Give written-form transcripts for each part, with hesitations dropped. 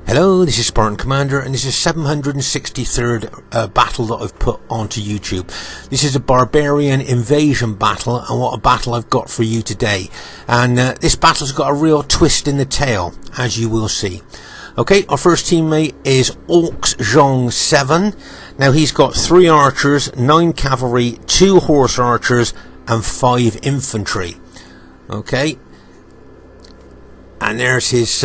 Hello, this is Spartan Commander, and this is 763rd battle that I've put onto YouTube. This is a Barbarian Invasion battle, and what a battle I've got for you today. And this battle's got a real twist in the tail, as you will see. Okay, our first teammate is Johng 7. Now he's got 3 archers, 9 cavalry, 2 horse archers, and 5 infantry. Okay, and there's his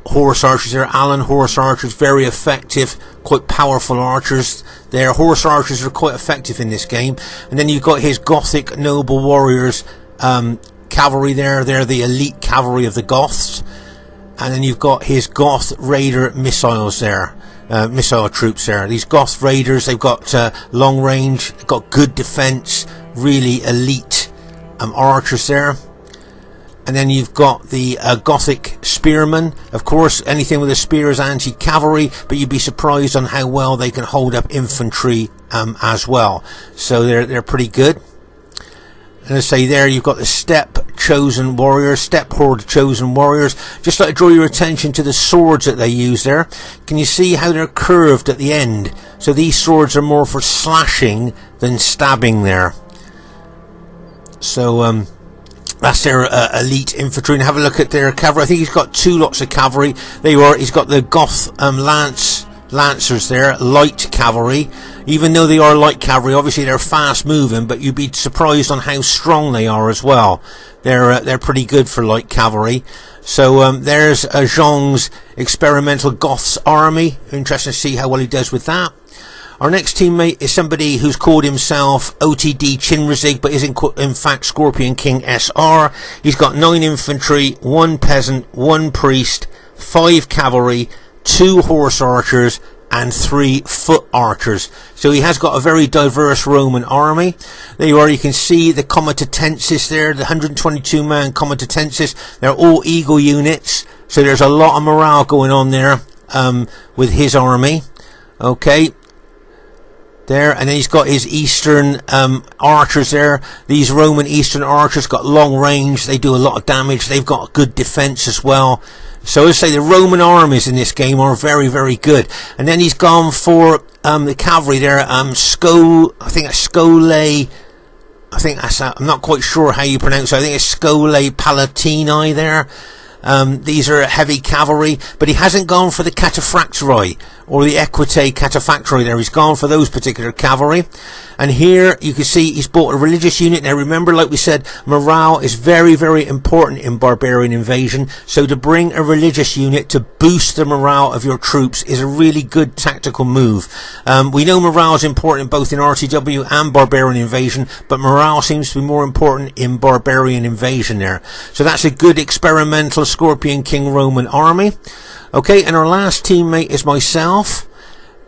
horse archers there. Allen horse archers, very effective, quite powerful archers. Their horse archers are quite effective in this game. And then you've got his Gothic noble warriors, cavalry there. They're the elite cavalry of the Goths. And then you've got his Goth raider missiles there, missile troops there. These Goth raiders, they've got long range, they've got good defense, really elite archers there. And then you've got the Gothic spearmen. Of course, anything with a spear is anti-cavalry, but you'd be surprised on how well they can hold up infantry as well. So they're pretty good. And I say there, you've got the steppe chosen warriors, steppe horde chosen warriors. Just like to draw your attention to the swords that they use there. Can you see how they're curved at the end? So these swords are more for slashing than stabbing there. So that's their elite infantry. And have a look at their cavalry. I think he's got 2 lots of cavalry. He's got the Goth lancers there, light cavalry. Even though they are light cavalry, obviously they're fast moving, but you'd be surprised on how strong they are as well. They're pretty good for light cavalry. So there's Zhong's experimental Goths army. Interesting to see how well he does with that. Our next teammate is somebody who's called himself OTD Chinrazig, but is in fact Scorpion King SR. He's got 9 infantry, 1 peasant, 1 priest, 5 cavalry, 2 horse archers, and 3 foot archers. So he has got a very diverse Roman army. There you are, you can see the comitatensis there, the 122 man comitatensis. They're all eagle units, so there's a lot of morale going on there with his army. Okay, there, and then he's got his eastern archers there. These Roman eastern archers got long range, they do a lot of damage, they've got good defense as well. So as I say, the Roman armies in this game are very, very good. And then he's gone for the cavalry there, I think that's Scole, I'm not quite sure how you pronounce it. I think it's Scole Palatini there. These are heavy cavalry, but he hasn't gone for the cataphractii or the equite cataphractii there. He's gone for those particular cavalry. And here you can see he's bought a religious unit. Now remember, like we said, morale is very, very important in Barbarian Invasion. So to bring a religious unit to boost the morale of your troops is a really good tactical move. We know morale is important both in RTW and Barbarian Invasion, but morale seems to be more important in Barbarian Invasion there. So that's a good experimental Scorpion King Roman army. Okay, and our last teammate is myself,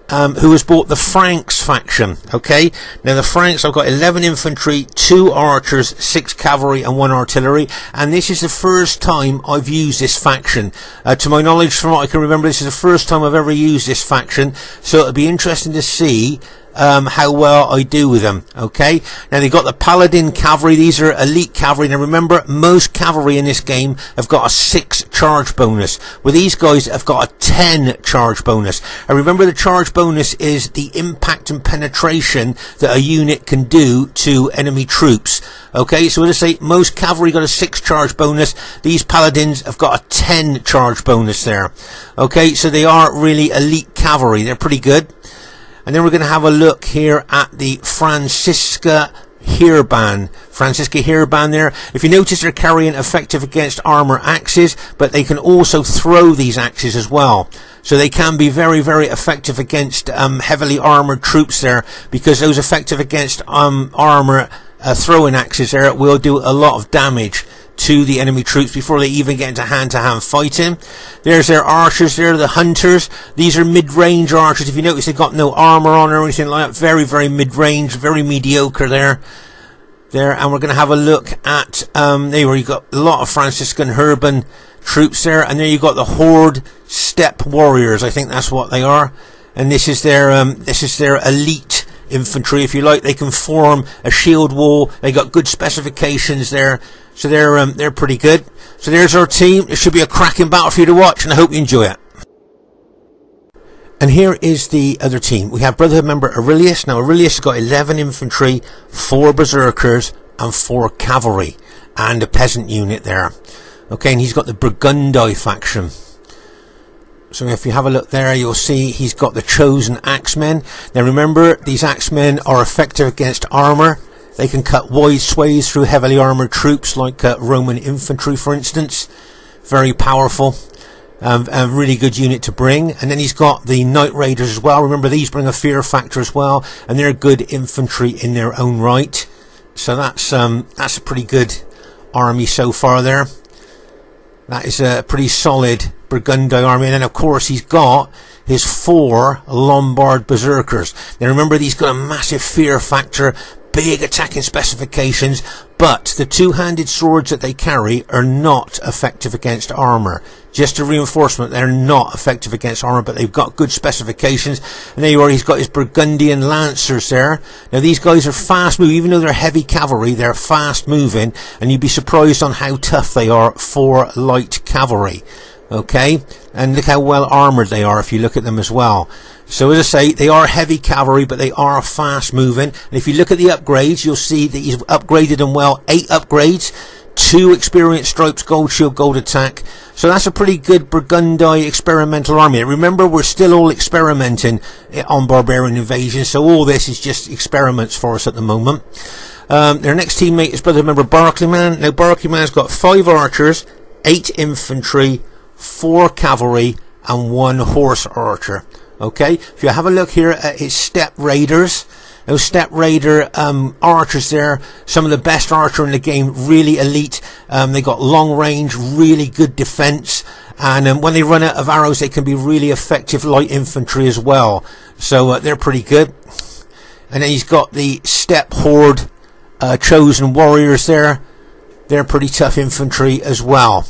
who has bought the Franks faction. Okay, now the Franks, I've got 11 infantry, 2 archers, 6 cavalry, and 1 artillery, and this is the first time I've used this faction. To my knowledge, from what I can remember, this is the first time I've ever used this faction, so it'll be interesting to see how well I do with them. Okay, now they've got the Paladin cavalry. These are elite cavalry. Now remember, most cavalry in this game have got a 6 charge bonus. With these guys, I've got a 10 charge bonus. And remember, the charge bonus is the impact and penetration that a unit can do to enemy troops. Okay, so as I say, most cavalry got a 6 charge bonus. These Paladins have got a 10 charge bonus there. Okay, so they are really elite cavalry. They're pretty good. And then we're going to have a look here at the Francisca Heerban there. If you notice, they're carrying effective against armor axes, but they can also throw these axes as well. So they can be very, very effective against heavily armored troops there, because those effective against armor throwing axes there will do a lot of damage to the enemy troops before they even get into hand-to-hand fighting. There's their archers there, the hunters. These are mid-range archers. If you notice, they've got no armor on or anything like that. Very, very mid-range, very mediocre there. And we're going to have a look at there where you got a lot of Franciscan Herban troops there, and there you got the Horde Steppe Warriors. I think that's what they are. And this is their elite infantry, if you like. They can form a shield wall. They got good specifications there. So they're pretty good. So there's our team. It should be a cracking battle for you to watch, and I hope you enjoy it. And here is the other team. We have Brotherhood member Aurelius. Now Aurelius has got 11 infantry, 4 berserkers and 4 cavalry, and a peasant unit there. Okay, and he's got the Burgundi faction. So if you have a look there, you'll see he's got the chosen axemen. Now remember, these axemen are effective against armour. They can cut wide swathes through heavily armoured troops like Roman infantry, for instance. Very powerful. A really good unit to bring. And then he's got the Night Raiders as well. Remember, these bring a fear factor as well, and they're good infantry in their own right. So that's a pretty good army so far there. That is a pretty solid Burgundi army. And then of course he's got his 4 Lombard berserkers. Now remember, these got a massive fear factor, big attacking specifications, but the 2-handed swords that they carry are not effective against armour. Just a reinforcement, they're not effective against armour, but they've got good specifications. And there you are, he's got his Burgundian lancers there. Now these guys are fast moving, even though they're heavy cavalry, they're fast moving, and you'd be surprised on how tough they are for light cavalry. Okay, and look how well armoured they are if you look at them as well. So as I say, they are heavy cavalry, but they are fast moving. And if you look at the upgrades, you'll see that he's upgraded them well. 8 upgrades, 2 experience stripes, gold shield, gold attack. So that's a pretty good Burgundi experimental army. Remember, we're still all experimenting on Barbarian Invasion, so all this is just experiments for us at the moment. Their next teammate is brother member Barclayman. Now Barclayman's got 5 archers, 8 infantry, 4 cavalry and 1 horse archer. Okay, if you have a look here at his step raiders, those step raider archers there, some of the best archer in the game, really elite. They got long range, really good defense, and when they run out of arrows they can be really effective light infantry as well. So they're pretty good. And then he's got the step horde chosen warriors there. They're pretty tough infantry as well.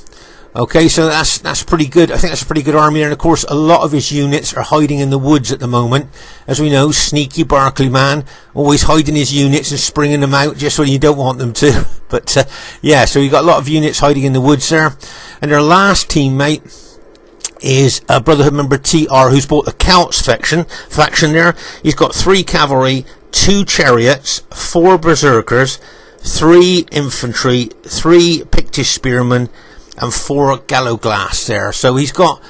Okay, so that's pretty good. I think that's a pretty good army. And of course, a lot of his units are hiding in the woods at the moment. As we know, sneaky Barclayman, always hiding his units and springing them out just when you don't want them to. But yeah, so you've got a lot of units hiding in the woods there. And their last teammate is a Brotherhood member TR, who's bought the Celts faction there. He's got 3 cavalry, 2 chariots, 4 berserkers, 3 infantry, 3 Pictish spearmen, and 4 gallowglass there. So he's got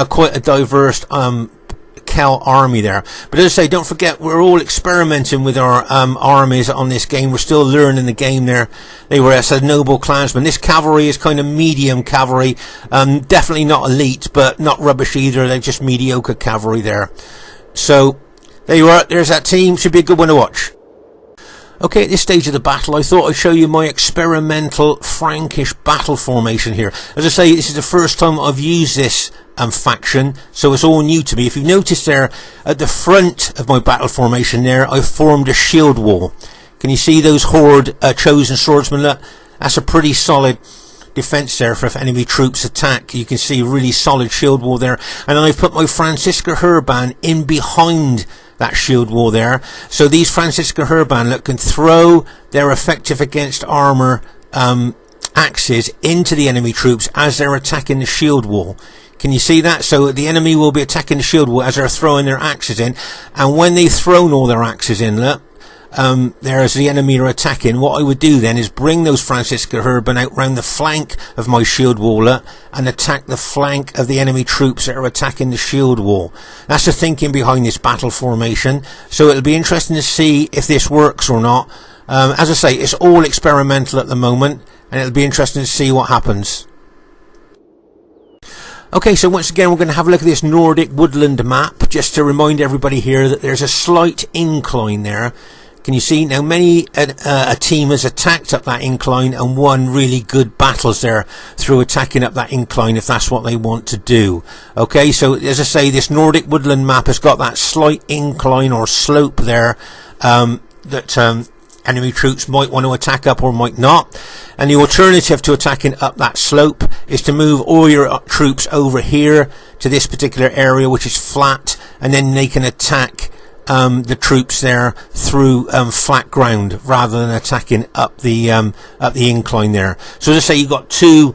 quite a diverse Celt army there. But as I say, don't forget, we're all experimenting with our armies on this game. We're still learning the game there. They were as a noble clansman. This cavalry is kind of medium cavalry. Definitely not elite, but not rubbish either. They're just mediocre cavalry there. So there you are. There's that team. Should be a good one to watch. Okay, at this stage of the battle, I thought I'd show you my experimental Frankish battle formation here. As I say, this is the first time I've used this faction, so it's all new to me. If you've noticed there, at the front of my battle formation there, I've formed a shield wall. Can you see those horde chosen swordsmen? Look, that's a pretty solid defense there for if enemy troops attack. You can see really solid shield wall there. And then I've put my Francisca Herban in behind that shield wall there. So these Francisca Herban, look, can throw their effective against armour axes into the enemy troops as they're attacking the shield wall. Can you see that? So the enemy will be attacking the shield wall as they're throwing their axes in. And when they've thrown all their axes in, look, there as the enemy are attacking, what I would do then is bring those Francisca Herban out round the flank of my shield wall and attack the flank of the enemy troops that are attacking the shield wall. That's the thinking behind this battle formation. So it'll be interesting to see if this works or not. As I say, it's all experimental at the moment, and it'll be interesting to see what happens. Okay, so once again we're going to have a look at this Nordic woodland map, just to remind everybody here that there's a slight incline there. Can you see? Now many a team has attacked up that incline and won really good battles there through attacking up that incline if that's what they want to do. Okay, so as I say, this Nordic woodland map has got that slight incline or slope there that enemy troops might want to attack up or might not. And the alternative to attacking up that slope is to move all your troops over here to this particular area which is flat, and then they can attack the troops there through flat ground rather than attacking up the incline there. So as I say, you've got two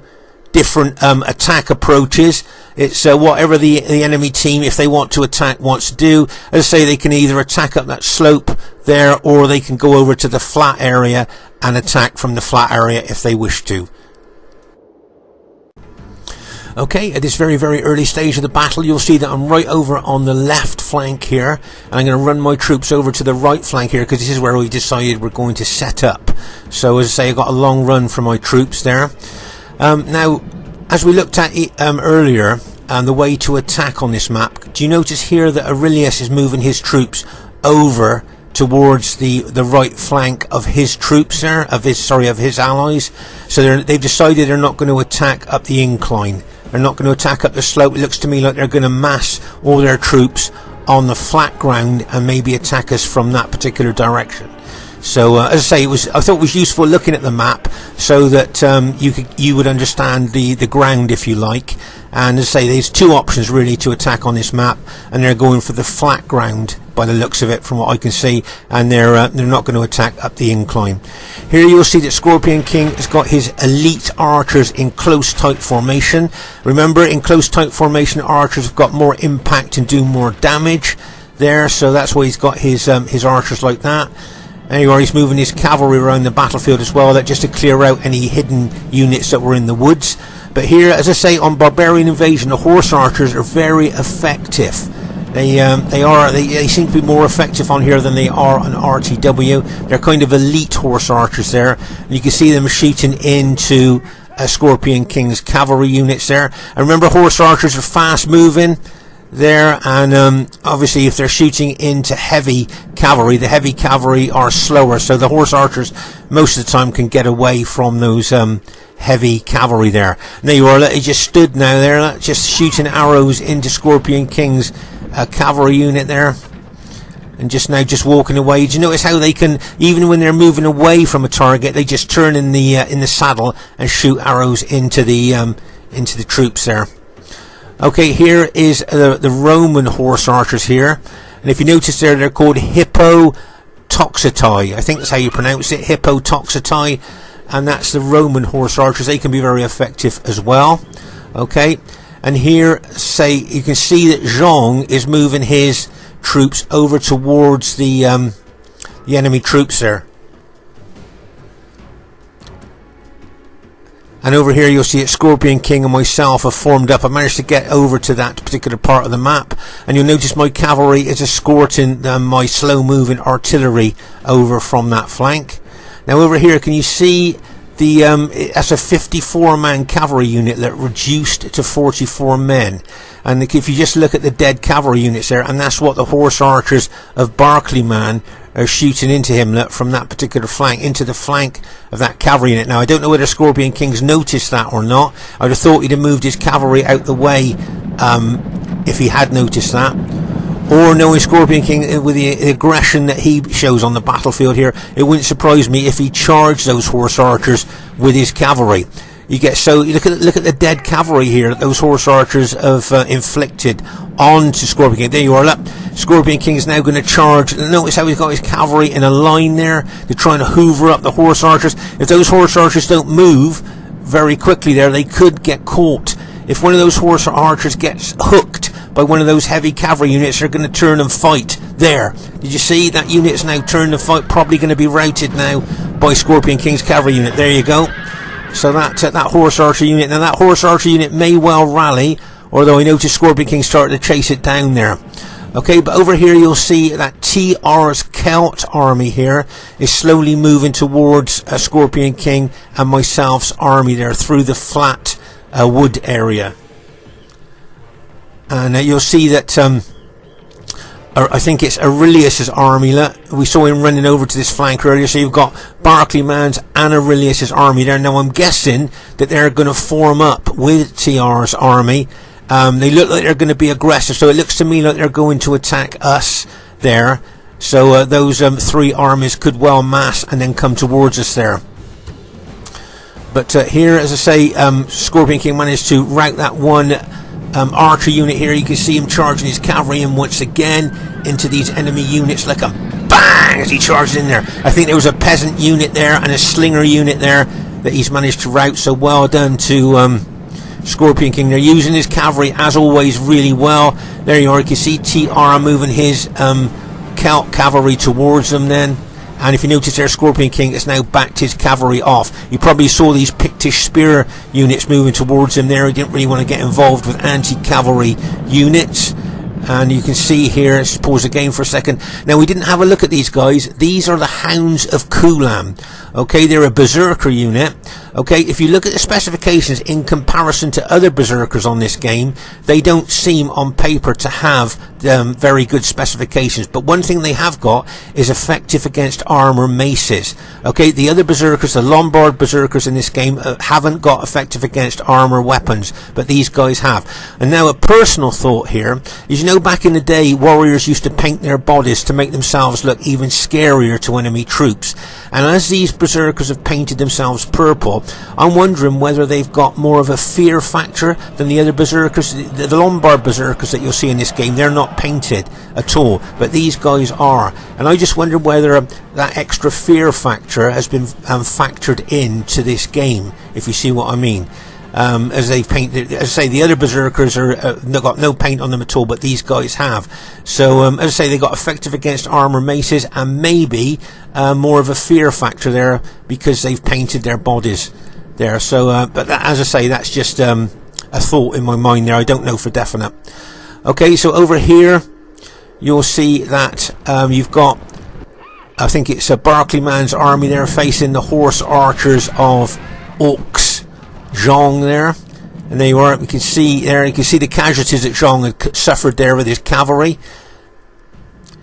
different attack approaches. It's whatever the enemy team, if they want to attack, wants to do. As I say, they can either attack up that slope there, or they can go over to the flat area and attack from the flat area if they wish to. Okay, at this very, very early stage of the battle, you'll see that I'm right over on the left flank here, and I'm going to run my troops over to the right flank here, because this is where we decided we're going to set up. So as I say, I've got a long run for my troops there. Now, as we looked at it earlier, the way to attack on this map, do you notice here that Aurelius is moving his troops over towards the right flank of his troops there, of his allies? So they've decided they're not going to attack up the incline. They're not going to attack up the slope. It looks to me like they're going to mass all their troops on the flat ground and maybe attack us from that particular direction. So as I say, I thought it was useful looking at the map so that you would understand the ground, if you like. And as I say, there's two options really to attack on this map, and they're going for the flat ground by the looks of it, from what I can see, and they're not going to attack up the incline. Here you'll see that Scorpion King has got his elite archers in close tight formation. Remember, in close tight formation, archers have got more impact and do more damage there, so that's why he's got his archers like that. Anyway, he's moving his cavalry around the battlefield as well, that just to clear out any hidden units that were in the woods. But here, as I say, on Barbarian Invasion, the horse archers are very effective. They seem to be more effective on here than they are on RTW. They're kind of elite horse archers there, and you can see them shooting into Scorpion King's cavalry units there. And remember, horse archers are fast moving there, and obviously if they're shooting into heavy cavalry, the heavy cavalry are slower, so the horse archers most of the time can get away from those heavy cavalry there. And there you are, he just stood now there, just shooting arrows into Scorpion King's cavalry unit there, and just walking away. Do you notice how they can, even when they're moving away from a target, they just turn in the saddle and shoot arrows into the troops there. Okay, here is the Roman horse archers here, and if you notice there, they're called Hippotoxitai. I think that's how you pronounce it, Hippotoxitai, and that's the Roman horse archers. They can be very effective as well. Okay, and here, say, you can see that Johng is moving his troops over towards the enemy troops there. And over here you'll see that Scorpion King and myself have formed up. I managed to get over to that particular part of the map, and you'll notice my cavalry is escorting my slow moving artillery over from that flank. Now over here, can you see that's a 54-man cavalry unit that reduced to 44 men. And if you just look at the dead cavalry units there, and that's what the horse archers of Barclayman are shooting into him from that particular flank, into the flank of that cavalry unit. Now, I don't know whether Scorpion King's noticed that or not. I'd have thought he'd have moved his cavalry out the way if he had noticed that. Or knowing Scorpion King with the aggression that he shows on the battlefield here, it wouldn't surprise me if he charged those horse archers with his cavalry. You look at the dead cavalry here that those horse archers have inflicted onto Scorpion King. There you are. Look, Scorpion King is now going to charge. Notice how he's got his cavalry in a line there. They're trying to hoover up the horse archers. If those horse archers don't move very quickly there, they could get caught. If one of those horse archers gets hooked by one of those heavy cavalry units, they're going to turn and fight. There, did you see that unit's now turned and fight? Probably going to be routed now by Scorpion King's cavalry unit. There you go. So that horse archer unit, now that horse archer unit may well rally, although I noticed Scorpion King started to chase it down there. Okay, but over here you'll see that TR's Celt army here is slowly moving towards Scorpion King and myself's army there through the flat wood area. And you'll see that I think it's Aurelius's army. We saw him running over to this flank earlier, so you've got Barclayman's and Aurelius's army there. Now I'm guessing that they're going to form up with TR's army. They look like they're going to be aggressive, so it looks to me like they're going to attack us there. So those three armies could well mass and then come towards us there. But here, as I say, Scorpion King managed to rout that one archer unit here. You can see him charging his cavalry in once again into these enemy units like a bang as he charges in there. I think there was a peasant unit there and a slinger unit there that he's managed to rout, so well done to Scorpion King. They're using his cavalry as always really well. There you are. You can see TR moving his Celt cavalry towards them then. And if you notice there, Scorpion King has now backed his cavalry off. You probably saw these Pictish spear units moving towards him there. He didn't really want to get involved with anti-cavalry units. And you can see here, let's pause the game for a second. Now, we didn't have a look at these guys. These are the Hounds of Kulam. Okay, they're a berserker unit. Okay, if you look at the specifications in comparison to other berserkers on this game, they don't seem on paper to have very good specifications. But one thing they have got is effective against armor maces. Okay, the other berserkers, the Lombard berserkers in this game, haven't got effective against armor weapons, but these guys have. And now a personal thought here is, you know, back in the day, warriors used to paint their bodies to make themselves look even scarier to enemy troops. And as these berserkers have painted themselves purple, I'm wondering whether they've got more of a fear factor than the other berserkers. The Lombard berserkers that you'll see in this game, they're not painted at all, but these guys are. And I just wonder whether that extra fear factor has been factored into this game, if you see what I mean. As they've painted, as I say, the other berserkers are got no paint on them at all, but these guys have. So as I say, they got effective against armor maces, and maybe more of a fear factor there because they've painted their bodies there. So but that, as I say, that's just a thought in my mind there. I don't know for definite. Okay, so over here you'll see that you've got, I think it's a Barclayman's army there facing the horse archers of Johng there, and there you are. You can see there, you can see the casualties that Johng had suffered there with his cavalry.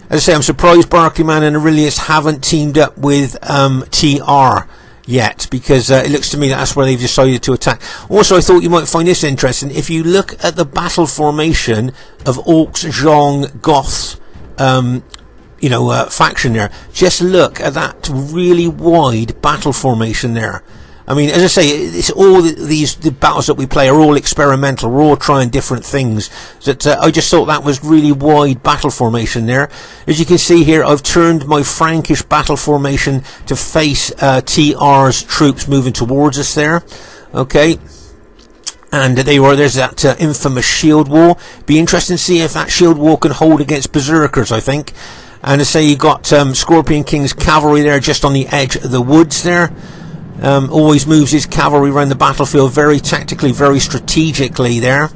As I say, I'm surprised Barclayman and Aurelius haven't teamed up with TR yet, because it looks to me that's where they've decided to attack. Also, I thought you might find this interesting. If you look at the battle formation of Johng, Goths, faction there, just look at that really wide battle formation there. I mean, as I say, it's all the battles that we play are all experimental. We're all trying different things. That I just thought that was really wide battle formation there. As you can see here, I've turned my Frankish battle formation to face TR's troops moving towards us there. Okay. And there's that infamous shield wall. Be interesting to see if that shield wall can hold against berserkers, I think. And as I say, you got Scorpion King's cavalry there just on the edge of the woods there. Always moves his cavalry around the battlefield very tactically, very strategically there.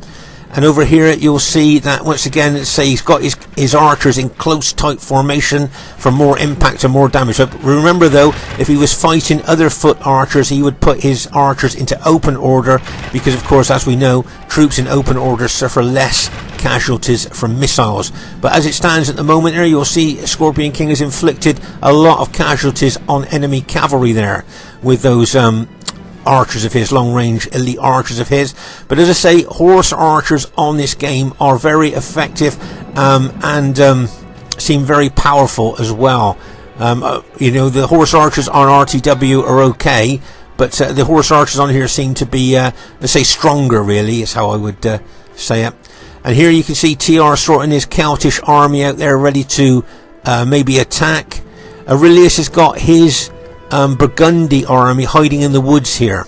And over here you'll see that once again, say he's got his archers in close tight formation for more impact and more damage. But remember though, if he was fighting other foot archers, he would put his archers into open order, because of course, as we know, troops in open order suffer less casualties from missiles. But as it stands at the moment there, you'll see Scorpion King has inflicted a lot of casualties on enemy cavalry there with those archers of his, long range elite archers of his. But as I say, horse archers on this game are very effective and seem very powerful as well. The horse archers on RTW are okay, but the horse archers on here seem to be let's say stronger, really is how I would say it. And here you can see TR sorting his Celtish army out there ready to maybe attack. Aurelius has got his Burgundi army hiding in the woods here.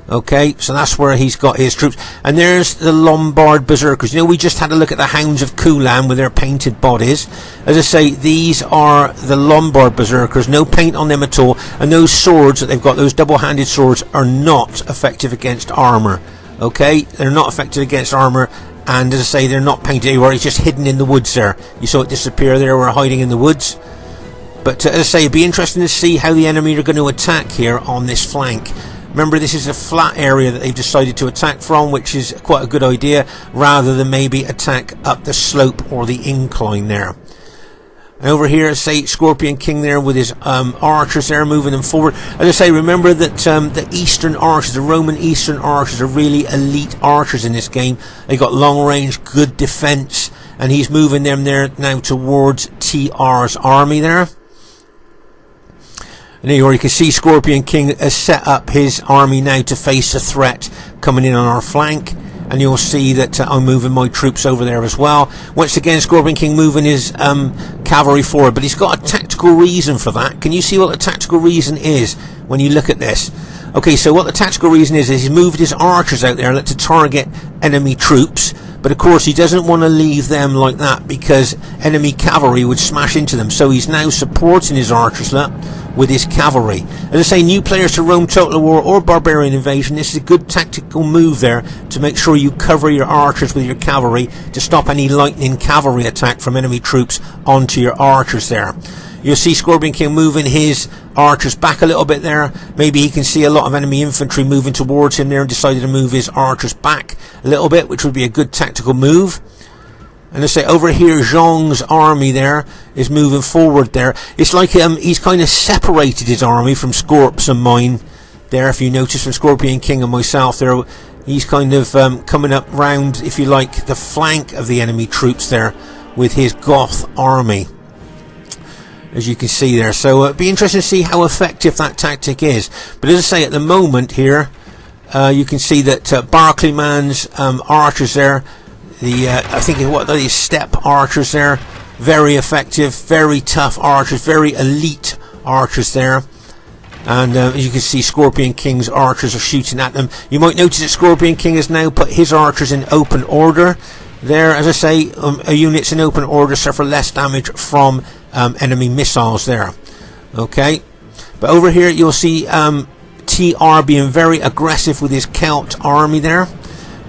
Okay, so that's where he's got his troops. And there's the Lombard berserkers. We just had a look at the Hounds of Kulam with their painted bodies. As I say, these are the Lombard berserkers, no paint on them at all. And those swords that they've got, those double-handed swords, are not effective against armor. Okay, they're not effective against armor. And as I say, they're not painted anywhere. It's just hidden in the woods there. You saw it disappear there. We're hiding in the woods. But as I say, it'd be interesting to see how the enemy are going to attack here on this flank. Remember, this is a flat area that they've decided to attack from, which is quite a good idea, rather than maybe attack up the slope or the incline there. And over here, say, Scorpion King there with his archers there, moving them forward. As I say, remember that the Eastern archers, the Roman Eastern archers, are really elite archers in this game. They got long range, good defense, and he's moving them there now towards TR's army there. And here you can see Scorpion King has set up his army now to face a threat coming in on our flank. And you'll see that I'm moving my troops over there as well. Once again, Scorpion King moving his cavalry forward. But he's got a tactical reason for that. Can you see what the tactical reason is when you look at this? Okay, so what the tactical reason is he's moved his archers out there to target enemy troops, but of course he doesn't want to leave them like that because enemy cavalry would smash into them, so he's now supporting his archers with his cavalry. As I say, new players to Rome Total War or Barbarian Invasion, this is a good tactical move there to make sure you cover your archers with your cavalry to stop any lightning cavalry attack from enemy troops onto your archers there. You'll see Scorpion King moving his archers back a little bit there. Maybe he can see a lot of enemy infantry moving towards him there and decided to move his archers back a little bit, which would be a good tactical move. And I say over here, Johng's army there is moving forward there. It's like he's kind of separated his army from Scorps and mine there. If you notice, from Scorpion King and myself there, he's kind of coming up round, if you like, the flank of the enemy troops there with his Goth army, as you can see there. So it'd be interesting to see how effective that tactic is. But as I say, at the moment here, you can see that Barclayman's archers there, I think what are these step archers there, very effective, very tough archers, very elite archers there. And as you can see, Scorpion King's archers are shooting at them. You might notice that Scorpion King has now put his archers in open order there. As I say, units in open order suffer less damage from enemy missiles there. Okay, but over here you'll see TR being very aggressive with his Celt army there,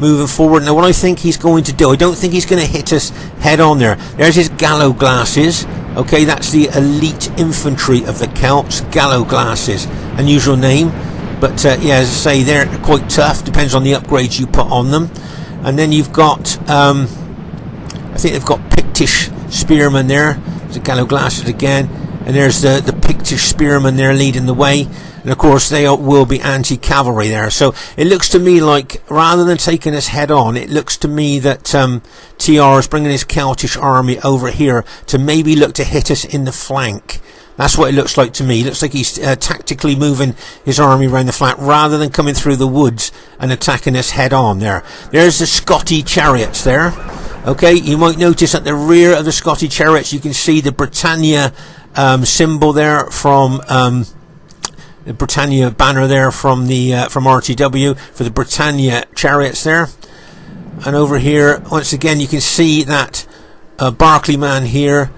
moving forward. Now what I think he's going to do, I don't think he's going to hit us head on there. There's his gallow glasses. Okay, that's the elite infantry of the Celts, gallow glasses, unusual name, but yeah, as I say, they're quite tough, depends on the upgrades you put on them. And then you've got I think they've got Pictish spearmen there. The gallow glasses again, and there's the Pictish spearmen there leading the way, and of course they will be anti-cavalry there. So it looks to me like, rather than taking us head on, it looks to me that TR is bringing his Celtish army over here to maybe look to hit us in the flank. That's what it looks like to me. It looks like he's tactically moving his army around the flank rather than coming through the woods and attacking us head on there. There's the Scotty chariots there. Okay, you might notice at the rear of the Scotty chariots you can see the Britannia symbol there from the Britannia banner there from the from RTW for the Britannia chariots there. And over here, once again, you can see that Barclayman here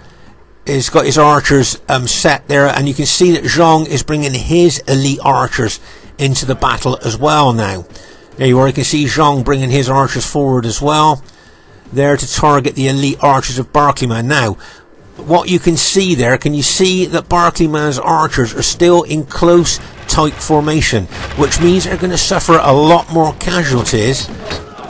has got his archers set there, and you can see that Johng is bringing his elite archers into the battle as well now. There you are, you can see Johng bringing his archers forward as well, there to target the elite archers of Barclayman. Now, what you can see there, can you see that Barclayman's archers are still in close, tight formation, which means they're going to suffer a lot more casualties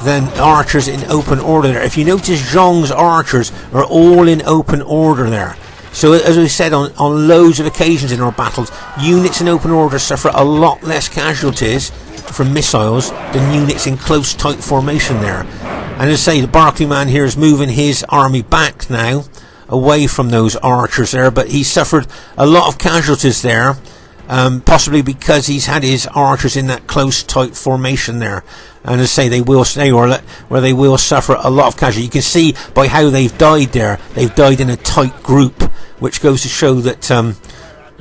than archers in open order there. If you notice, Zhong's archers are all in open order there. So as we said on loads of occasions in our battles, units in open order suffer a lot less casualties from missiles than units in close, tight formation there. And as I say, the Barclayman here is moving his army back now, away from those archers there, but he suffered a lot of casualties there, possibly because he's had his archers in that close, tight formation there. And as I say, they will stay where they will suffer a lot of casualties. You can see by how they've died there, they've died in a tight group, which goes to show that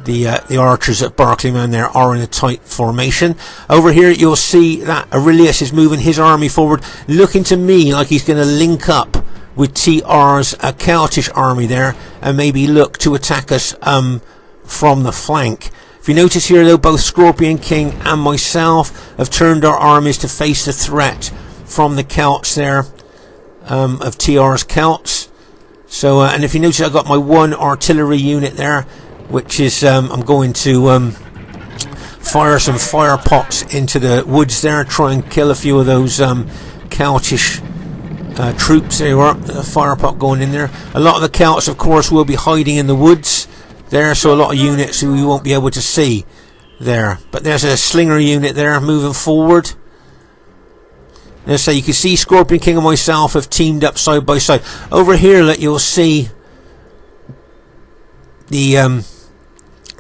the archers at Barclayman there are in a tight formation. Over here you'll see that Aurelius is moving his army forward, looking to me like he's going to link up with TR's Celtish army there and maybe look to attack us from the flank. If you notice here though, both Scorpion King and myself have turned our armies to face the threat from the Celts there, of TR's Celts. So and if you notice, I've got my one artillery unit there, which is I'm going to fire some fire pots into the woods there, try and kill a few of those Celtish troops. There you are, a fire pot going in there. A lot of the Celts, of course, will be hiding in the woods there, so a lot of units we won't be able to see there. But there's a slinger unit there moving forward. And so you can see Scorpion King and myself have teamed up side by side. Over here, you'll see the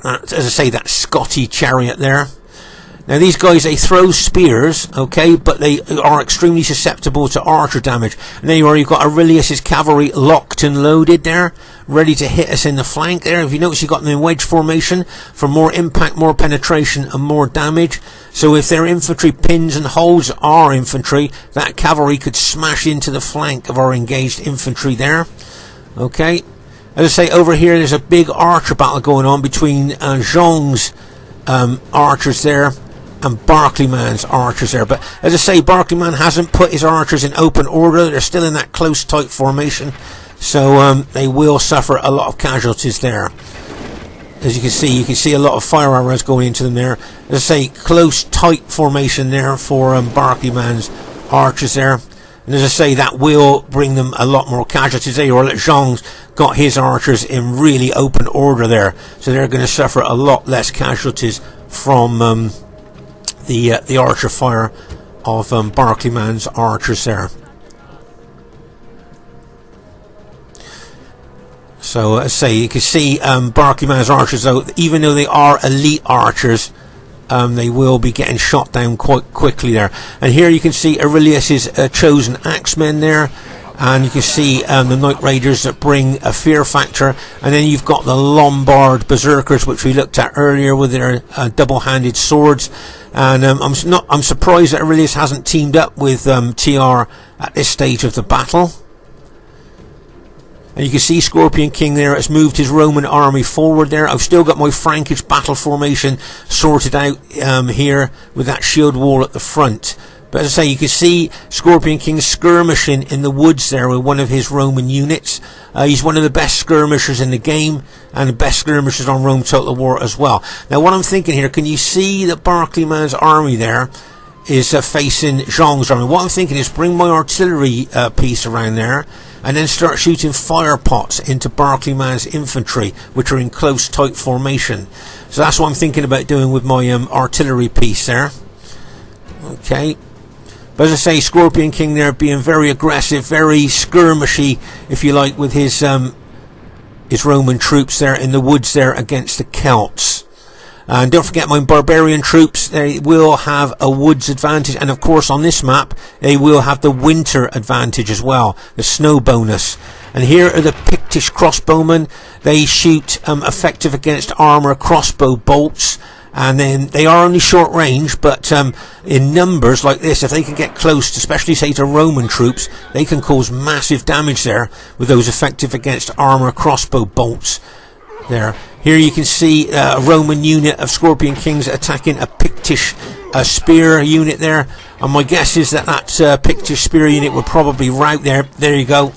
as I say, that Scotty chariot there. Now these guys, they throw spears, okay, but they are extremely susceptible to archer damage. And there you are, you've got Aurelius's cavalry locked and loaded there, ready to hit us in the flank there. If you notice, you've got them in wedge formation for more impact, more penetration and more damage. So if their infantry pins and holds our infantry, that cavalry could smash into the flank of our engaged infantry there. Okay, as I say, over here there's a big archer battle going on between Johng's archers there and Barclayman's archers there. But as I say, Barclayman hasn't put his archers in open order. They're still in that close tight formation, so they will suffer a lot of casualties there. As you can see a lot of fire arrows going into them there. As I say, close tight formation there for Barclayman's archers there. And as I say, that will bring them a lot more casualties there. Or Johng's got his archers in really open order there, so they're going to suffer a lot less casualties from the archer fire of Barclayman's archers there. So as I say, you can see Barclayman's archers, though, even though they are elite archers, they will be getting shot down quite quickly there. And here you can see Aurelius's chosen axemen there, and you can see the Knight Raiders that bring a fear factor. And then you've got the Lombard berserkers, which we looked at earlier with their double-handed swords. And I'm surprised that Aurelius hasn't teamed up with TR at this stage of the battle. And you can see Scorpion King there has moved his Roman army forward there. I've still got my Frankish battle formation sorted out here with that shield wall at the front. But as I say, you can see Scorpion King skirmishing in the woods there with one of his Roman units. He's one of the best skirmishers in the game, and the best skirmishers on Rome Total War as well. Now what I'm thinking here, can you see that Barclayman's army there is facing Johng's army? What I'm thinking is bring my artillery piece around there, and then start shooting fire pots into Barclayman's infantry, which are in close tight formation. So that's what I'm thinking about doing with my artillery piece there. Okay. But as I say, Scorpion King there being very aggressive, very skirmishy, if you like, with his Roman troops there in the woods there against the Celts. And don't forget, my barbarian troops, they will have a woods advantage, and of course on this map they will have the winter advantage as well, the snow bonus. And here are the Pictish crossbowmen. They shoot effective against armour crossbow bolts, and then they are only short range, but in numbers like this, if they can get close, especially say to Roman troops, they can cause massive damage there with those effective against armour crossbow bolts there. Here you can see a Roman unit of Scorpion Kings attacking a Pictish spear unit there, and my guess is that Pictish spear unit would probably rout there. There you go,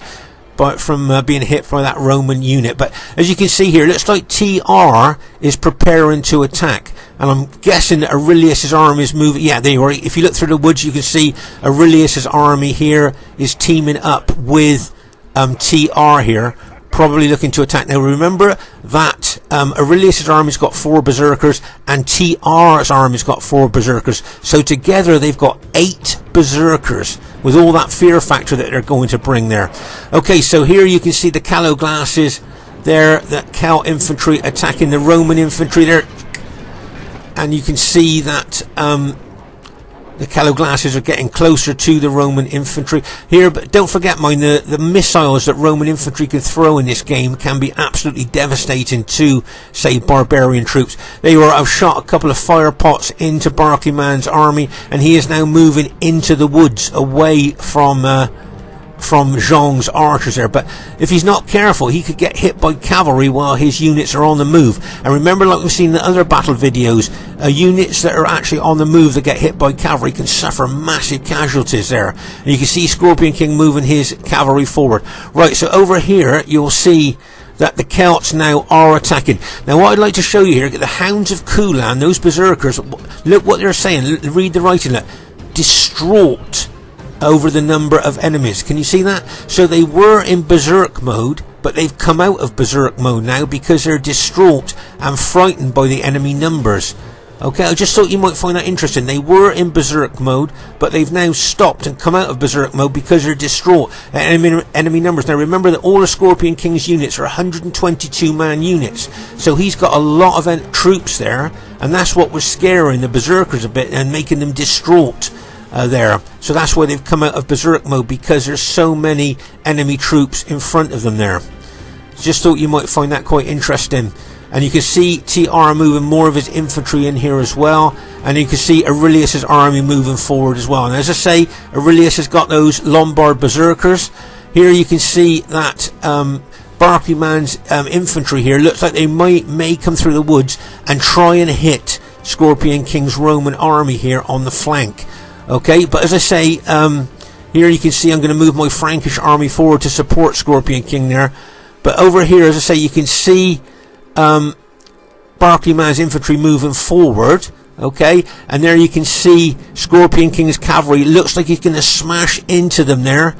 but from being hit by that Roman unit. But as you can see here, it looks like TR is preparing to attack, and I'm guessing that Aurelius's army is moving. Yeah, there you are. If you look through the woods, you can see Aurelius's army here is teaming up with TR here, probably looking to attack. Now remember that Aurelius's army's got 4 berserkers and TR's army's got 4 berserkers, so together they've got 8 berserkers with all that fear factor that they're going to bring there. Okay, so here you can see the callow glasses there, the Celt infantry attacking the Roman infantry there, and you can see that the callow glasses are getting closer to the Roman infantry here. But don't forget, mind, the missiles that Roman infantry can throw in this game can be absolutely devastating to, say, barbarian troops. I've shot a couple of fire pots into Barclayman's army, and he is now moving into the woods away from Johng's archers there. But if he's not careful, he could get hit by cavalry while his units are on the move. And remember, like we've seen in the other battle videos, units that are actually on the move that get hit by cavalry can suffer massive casualties there. And you can see Scorpion King moving his cavalry forward. Right, so over here you'll see that the Celts now are attacking. Now what I'd like to show you here, the Hounds of Kulan, those berserkers, look what they're saying, read the writing there. Distraught over the number of enemies. Can you see that? So they were in berserk mode, but they've come out of berserk mode now because they're distraught and frightened by the enemy numbers. Okay, I just thought you might find that interesting. They were in berserk mode, but they've now stopped and come out of berserk mode because they're distraught at enemy numbers. Now remember that all the Scorpion King's units are 122-man units, so he's got a lot of troops there, and that's what was scaring the berserkers a bit and making them distraught there. So that's why they've come out of berserk mode, because there's so many enemy troops in front of them there. Just thought you might find that quite interesting. And you can see TR moving more of his infantry in here as well, and you can see Aurelius's army moving forward as well. And as I say, Aurelius has got those Lombard berserkers. Here you can see that Barclayman's infantry here looks like they may come through the woods and try and hit Scorpion King's Roman army here on the flank. Okay, but as I say, here you can see I'm going to move my Frankish army forward to support Scorpion King there. But over here, as I say, you can see Barclayman's infantry moving forward, okay, and there you can see Scorpion King's cavalry. Looks like he's going to smash into them there.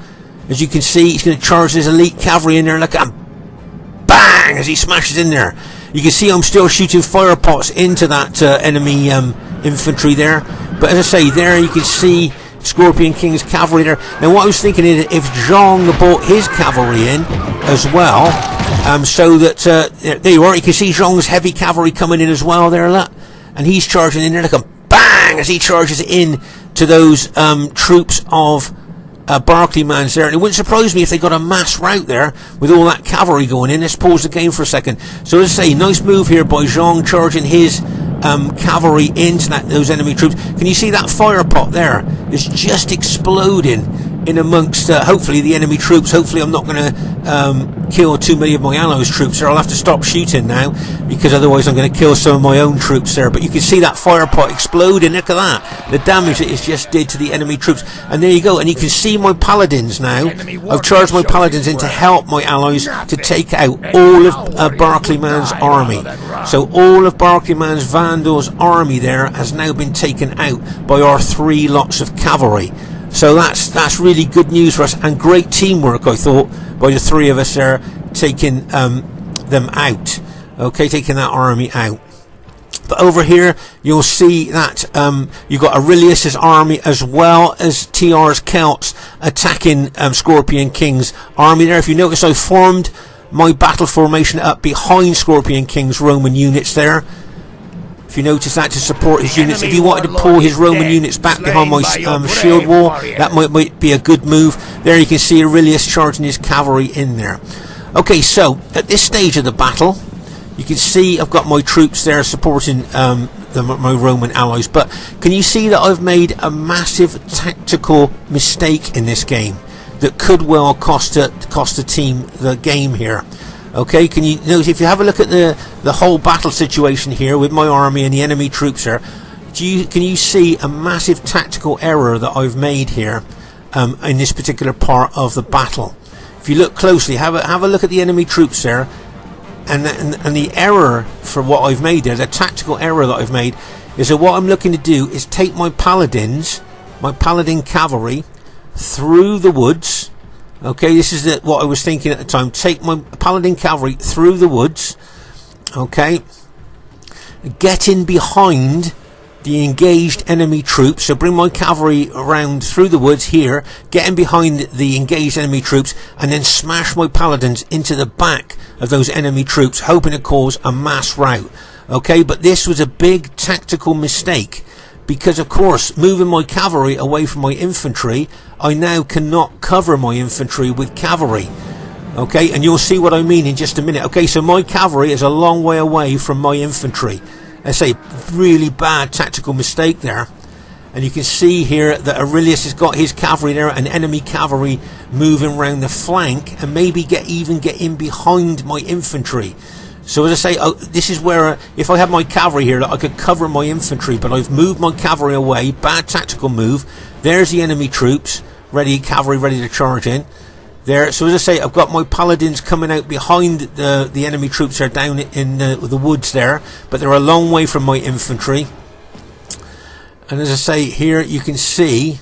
As you can see, he's going to charge his elite cavalry in there. Look at him, bang, as he smashes in there. You can see I'm still shooting fire pots into that enemy infantry there. But as I say, there you can see Scorpion King's cavalry there. Now what I was thinking is, if Johng brought his cavalry in as well, so that there you are, you can see Zhong's heavy cavalry coming in as well there, look, and he's charging in there. Look, bang, as he charges in to those troops of Barclayman's there. And it wouldn't surprise me if they got a mass rout there with all that cavalry going in. Let's pause the game for a second. So as I say, nice move here by Johng, charging his cavalry into those enemy troops. Can you see that fire pot there? It's just exploding in amongst hopefully the enemy troops. Hopefully I'm not going to kill too many of my allies' troops there. I'll have to stop shooting now, because otherwise I'm going to kill some of my own troops there. But you can see that fire pot exploding. Look at that, the damage it just did to the enemy troops. And there you go, and you can see my paladins now. I've charged my paladins in to help my allies to take out all of Barclayman's army. So all of Barclayman's Vandals army there has now been taken out by our 3 lots of cavalry. So that's really good news for us, and great teamwork, I thought, by the 3 of us there, taking them out. Okay, taking that army out. But over here you'll see that you've got Aurelius's army as well as TR's Celts attacking Scorpion King's army there. If you notice, I formed my battle formation up behind Scorpion King's Roman units there. If you notice that, to support his units. If you wanted to pull his Roman units back behind my shield wall, that might be a good move. There you can see Aurelius charging his cavalry in there. Okay, so at this stage of the battle, you can see I've got my troops there supporting my Roman allies. But can you see that I've made a massive tactical mistake in this game that could well cost the team the game here? Okay, can you notice, if you have a look at the whole battle situation here with my army and the enemy troops there, can you see a massive tactical error that I've made here in this particular part of the battle? If you look closely, have a look at the enemy troops there, and the error for what I've made there, the tactical error that I've made, is that what I'm looking to do is take my paladins, my paladin cavalry, through the woods. Okay, this is what I was thinking at the time. Take my paladin cavalry through the woods, okay, get in behind the engaged enemy troops. So bring my cavalry around through the woods here, get in behind the engaged enemy troops, and then smash my paladins into the back of those enemy troops, hoping to cause a mass rout. Okay, but this was a big tactical mistake, because of course, moving my cavalry away from my infantry, I now cannot cover my infantry with cavalry. Okay, and you'll see what I mean in just a minute. Okay, so my cavalry is a long way away from my infantry. I say, really bad tactical mistake there. And you can see here that Aurelius has got his cavalry there, and enemy cavalry moving around the flank, and maybe even get in behind my infantry. So as I say, this is where, if I had my cavalry here, I could cover my infantry, but I've moved my cavalry away. Bad tactical move. There's the enemy troops, cavalry ready to charge in. There. So as I say, I've got my paladins coming out behind the enemy troops are down in the woods there, but they're a long way from my infantry. And as I say, here you can see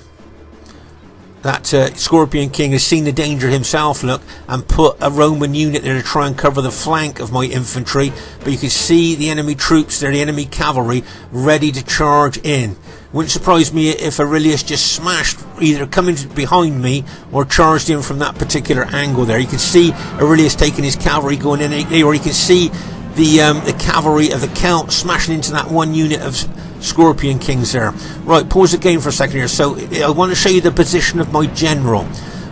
that Scorpion King has seen the danger himself, look, and put a Roman unit there to try and cover the flank of my infantry. But you can see the enemy troops there, the enemy cavalry, ready to charge in. Wouldn't surprise me if Aurelius just smashed, either coming behind me or charged in from that particular angle there. You can see Aurelius taking his cavalry going in, or you can see the cavalry of the Celts smashing into that one unit of Scorpion Kings there. Right, pause the game for a second here. So I want to show you the position of my general.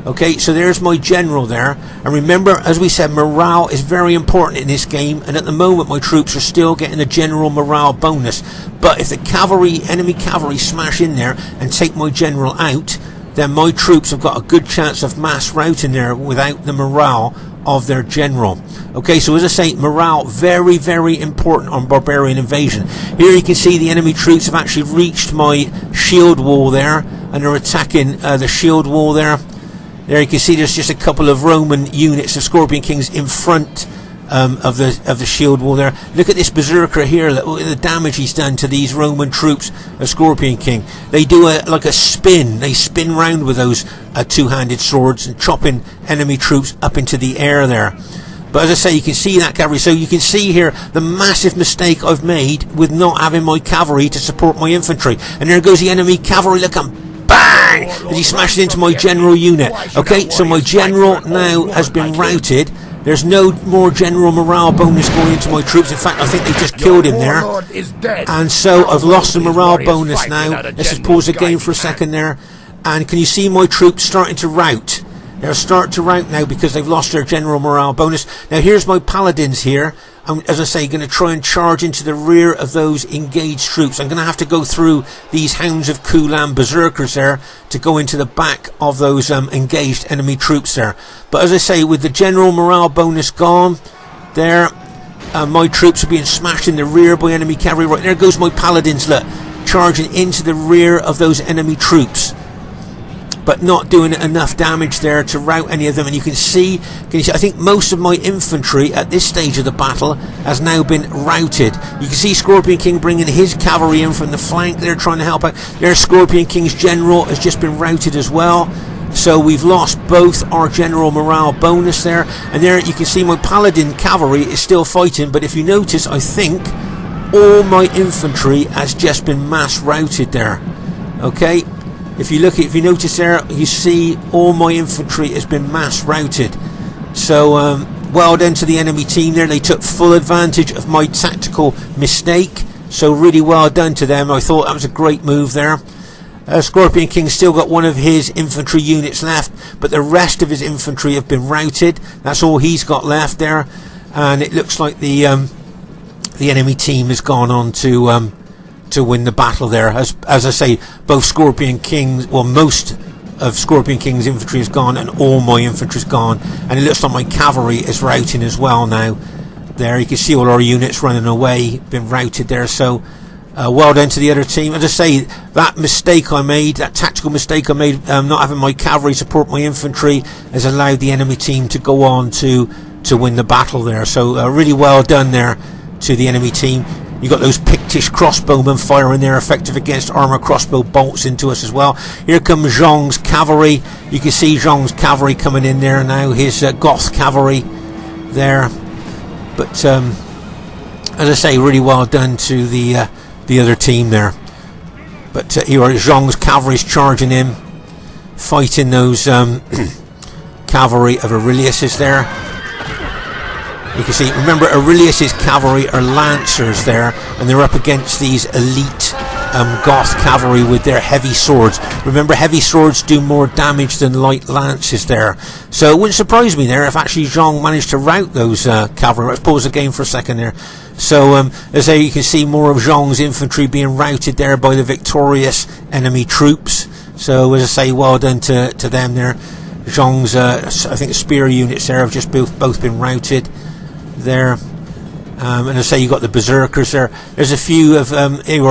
Okay, so there's my general there. And remember, as we said, morale is very important in this game. And at the moment, my troops are still getting a general morale bonus. But if the cavalry, enemy cavalry, smash in there and take my general out, then my troops have got a good chance of mass routing there without the morale of their general. Okay, so as I say, morale very, very important on Barbarian Invasion. Here you can see the enemy troops have actually reached my shield wall there, and they're attacking the shield wall there. There you can see there's just a couple of Roman units of Scorpion Kings in front of the shield wall there. Look at this berserker here. Look at the damage he's done to these Roman troops of Scorpion King. They do like a spin. They spin round with those two-handed swords and chopping enemy troops up into the air there. But as I say, you can see that cavalry. So you can see here the massive mistake I've made with not having my cavalry to support my infantry. And there goes the enemy cavalry. Look, bang! As he smashed into my general unit. Okay, so my general now has been routed. There's no more general morale bonus going into my troops. In fact, I think they just killed him there. And so I've lost the morale bonus now. Let's just pause the game for a second there. And can you see my troops starting to rout? They're starting to rout now because they've lost their general morale bonus. Now here's my paladins here. I'm, as I say, going to try and charge into the rear of those engaged troops. I'm going to have to go through these Hounds of Kulan berserkers there to go into the back of those engaged enemy troops there. But as I say, with the general morale bonus gone there, my troops are being smashed in the rear by enemy cavalry. Right, there goes my paladins, look, charging into the rear of those enemy troops, but not doing enough damage there to rout any of them. And you can see, I think most of my infantry at this stage of the battle has now been routed. You can see Scorpion King bringing his cavalry in from the flank. They're trying to help out. Their Scorpion King's general has just been routed as well. So we've lost both our general morale bonus there. And there you can see my paladin cavalry is still fighting. But if you notice, I think all my infantry has just been mass routed there. Okay. If you notice there, you see all my infantry has been mass routed. So well done to the enemy team there. They took full advantage of my tactical mistake. So really well done to them. I thought that was a great move there. Scorpion King still got one of his infantry units left, but the rest of his infantry have been routed. That's all he's got left there. And it looks like the enemy team has gone on to win the battle there. As I say, both Scorpion Kings, well, most of Scorpion King's infantry is gone and all my infantry is gone, and it looks like my cavalry is routing as well now. There you can see all our units running away, been routed there. So well done to the other team. As I say, that mistake I made, that tactical mistake I made, not having my cavalry support my infantry, has allowed the enemy team to go on to win the battle there. So really well done there to the enemy team. You got those Pictish crossbowmen firing their effective against armor crossbow bolts into us as well. Here comes Johng's cavalry. You can see Johng's cavalry coming in there now. His Goth cavalry there. But as I say, really well done to the other team there. But here are Johng's cavalry's charging in, fighting those cavalry of Aurelius's there. You can see, remember, Aurelius's cavalry are lancers there, and they're up against these elite Goth cavalry with their heavy swords. Remember, heavy swords do more damage than light lances there. So it wouldn't surprise me there if actually Johng managed to rout those cavalry. Let's pause the game for a second there. So as you can see, more of Zhong's infantry being routed there by the victorious enemy troops. So as I say, well done to them there. Zhong's, I think, spear units there have just both been routed there. And as I say, you got the berserkers there. There's a few of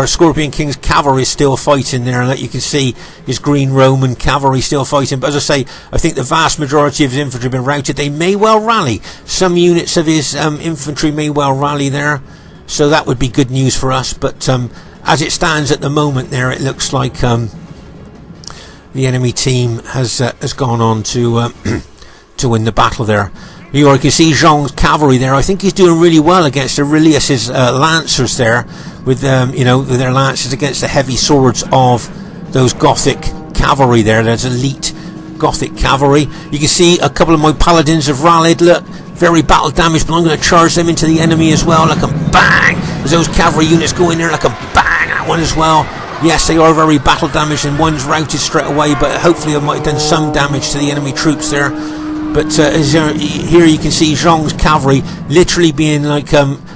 Scorpion King's cavalry still fighting there, and that you can see his green Roman cavalry still fighting. But as I say, I think the vast majority of his infantry have been routed. They may well rally. Some units of his infantry may well rally there, so that would be good news for us. But as it stands at the moment there, it looks like the enemy team has gone on to to win the battle there. You can see Johng's cavalry there. I think he's doing really well against Aurelius's lancers there, with with their lances against the heavy swords of those Gothic cavalry there. There's elite Gothic cavalry. You can see a couple of my paladins have rallied. Look, very battle damaged, but I'm going to charge them into the enemy as well. Like a bang! As those cavalry units go in there, like a bang! That one as well. Yes, they are very battle damaged, and one's routed straight away, but hopefully I might have done some damage to the enemy troops there. But here you can see Johng's cavalry literally being like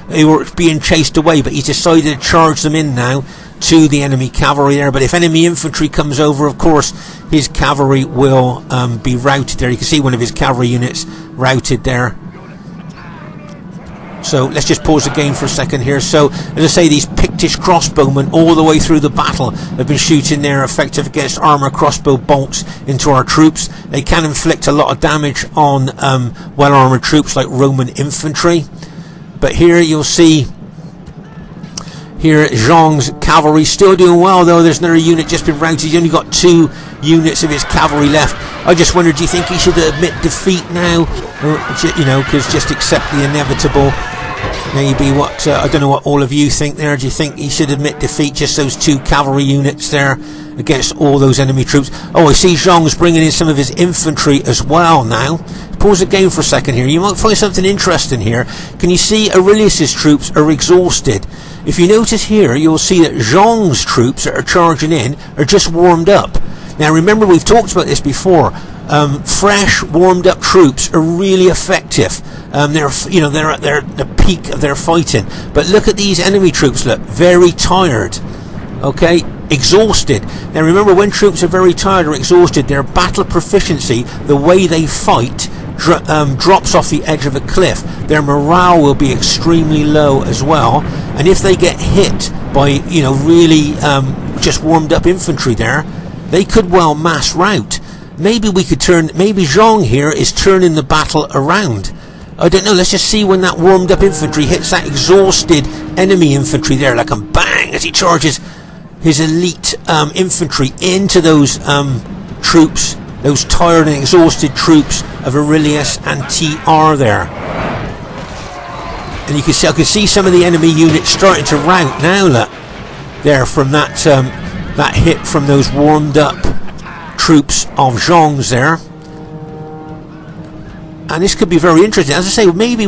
they were being chased away, but he's decided to charge them in now to the enemy cavalry there. But if enemy infantry comes over, of course his cavalry will be routed there. You can see one of his cavalry units routed there. So let's just pause the game for a second here. So as I say, these Pictish crossbowmen all the way through the battle have been shooting their effective against armour crossbow bolts into our troops. They can inflict a lot of damage on well armoured troops like Roman infantry. But here you'll see here Johng's cavalry still doing well, though. There's another unit just been routed. He's only got 2 units of his cavalry left. I just wondered, do you think he should admit defeat now? Because just accept the inevitable. Maybe what I don't know what all of you think there. Do you think he should admit defeat? Just those 2 cavalry units there against all those enemy troops. Oh, I see Johng's bringing in some of his infantry as well now. Pause the game for a second here. You might find something interesting here. Can you see Aurelius's troops are exhausted? If you notice here, you'll see that Johng's troops that are charging in are just warmed up. Now remember, we've talked about this before. Fresh, warmed up troops are really effective. They're at the peak of their fighting. But look at these enemy troops. Look, very tired. Okay, exhausted. Now remember, when troops are very tired or exhausted, their battle proficiency, the way they fight, drops off the edge of a cliff. Their morale will be extremely low as well. And if they get hit by really just warmed up infantry there, they could well mass rout. Maybe we could maybe Johng here is turning the battle around. I don't know. Let's just see when that warmed up infantry hits that exhausted enemy infantry there, like a bang, as he charges his elite infantry into those troops, those tired and exhausted troops of Aurelius and TR there. And you can see, I can see some of the enemy units starting to rout now. Look, there from that that hit from those warmed up troops of Johng's there. And this could be very interesting. As I say, maybe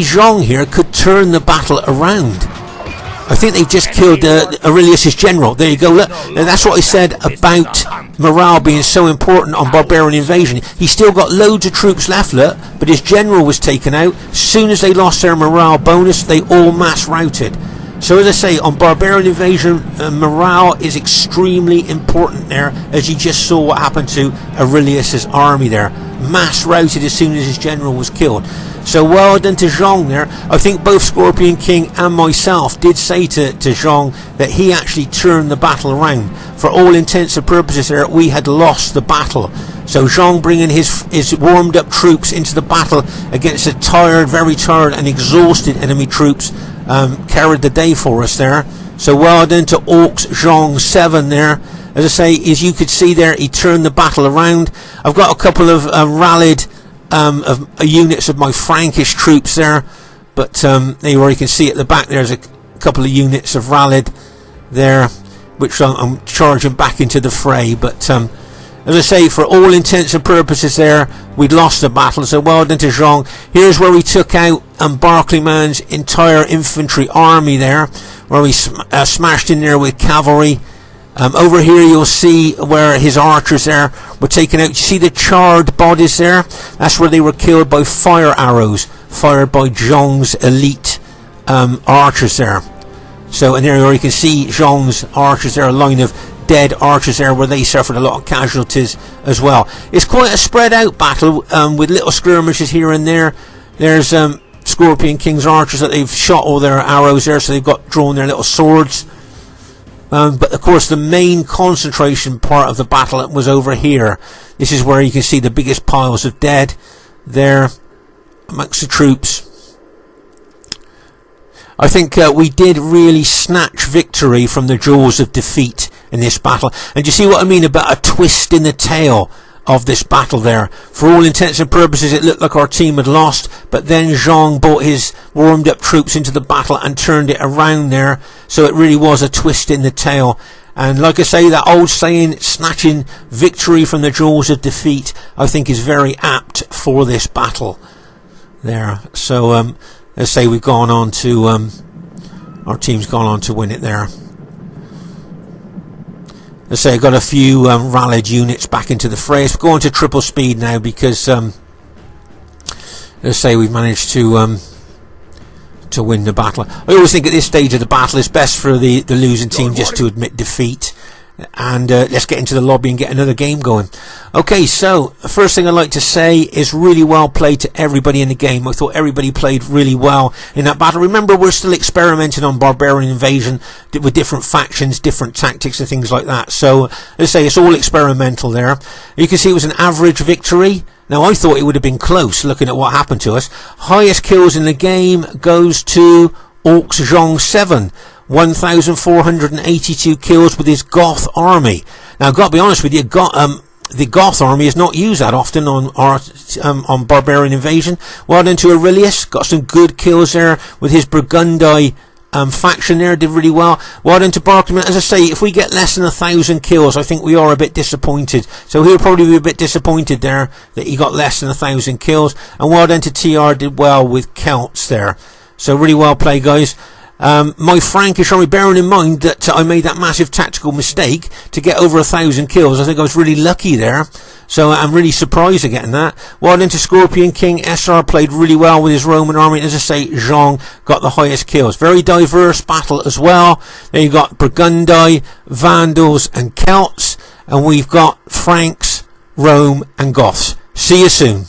Johng here could turn the battle around. I think they've just killed Aurelius's general. There you go. Look, now that's what I said about morale being so important on Barbarian Invasion. He's still got loads of troops left, look, but his general was taken out. As soon as they lost their morale bonus, they all mass routed. So as I say, on Barbarian Invasion, morale is extremely important there, as you just saw what happened to Aurelius's army there. Mass routed as soon as his general was killed. So well done to Johng there. I think both Scorpion King and myself did say to Johng that he actually turned the battle around. For all intents and purposes there, we had lost the battle. So Johng bringing his warmed up troops into the battle against the tired, very tired and exhausted enemy troops carried the day for us there. So well done to Orcs Johng 7 there. As I say, as you could see there, he turned the battle around. I've got a couple of rallied units of my Frankish troops there, but there you can see at the back there's a couple of units of rallied there, which I'm charging back into the fray. But as I say, for all intents and purposes there, we'd lost the battle, so well done to Johng. Here's where we took out Barclayman's entire infantry army there, where we smashed in there with cavalry. Over here you'll see where his archers there were taken out. You see the charred bodies there? That's where they were killed by fire arrows fired by Johng's elite archers there. So, and there you can see Johng's archers there, a line of dead archers there where they suffered a lot of casualties as well. It's quite a spread out battle with little skirmishes here and there. There's Scorpion King's archers that they've shot all their arrows there, so they've got drawn their little swords. But of course the main concentration part of the battle was over here. This is where you can see the biggest piles of dead there amongst the troops. I think we did really snatch victory from the jaws of defeat in this battle. And you see what I mean about a twist in the tale of this battle there? For all intents and purposes, it looked like our team had lost, but then Johng brought his warmed up troops into the battle and turned it around there. So it really was a twist in the tale. And like I say, that old saying, snatching victory from the jaws of defeat, I think is very apt for this battle there. So let's say we've gone on to our team's gone on to win it there. Let's say I got a few rallied units back into the fray. Let's go on to triple speed now, because let's say we've managed to win the battle. I always think at this stage of the battle it's best for the losing team just to admit defeat. And let's get into the lobby and get another game going. Okay, so the first thing I'd like to say is really well played to everybody in the game. I thought everybody played really well in that battle. Remember, we're still experimenting on Barbarian Invasion with different factions, different tactics and things like that. So let's say it's all experimental there. You can see it was an average victory. Now, I thought it would have been close looking at what happened to us. Highest kills in the game goes to Orcs Johng 7. 1,482 kills with his Goth army. Now, I've got to be honest with you, the Goth army is not used that often on Barbarian Invasion. Well done to Aurelius, got some good kills there with his Burgundi faction there, did really well. Well done to Barclayman. As I say, if we get less than 1,000 kills, I think we are a bit disappointed. So he'll probably be a bit disappointed there that he got less than 1,000 kills. And well done to TR, did well with Celts there. So really well played, guys. My Frankish army, bearing in mind that I made that massive tactical mistake to get over 1,000 kills, I think I was really lucky there. So I'm really surprised at getting that. Well done to Scorpion King. SR played really well with his Roman army. And as I say, Johng got the highest kills. Very diverse battle as well. There you got Burgundi, Vandals and Celts. And we've got Franks, Rome and Goths. See you soon.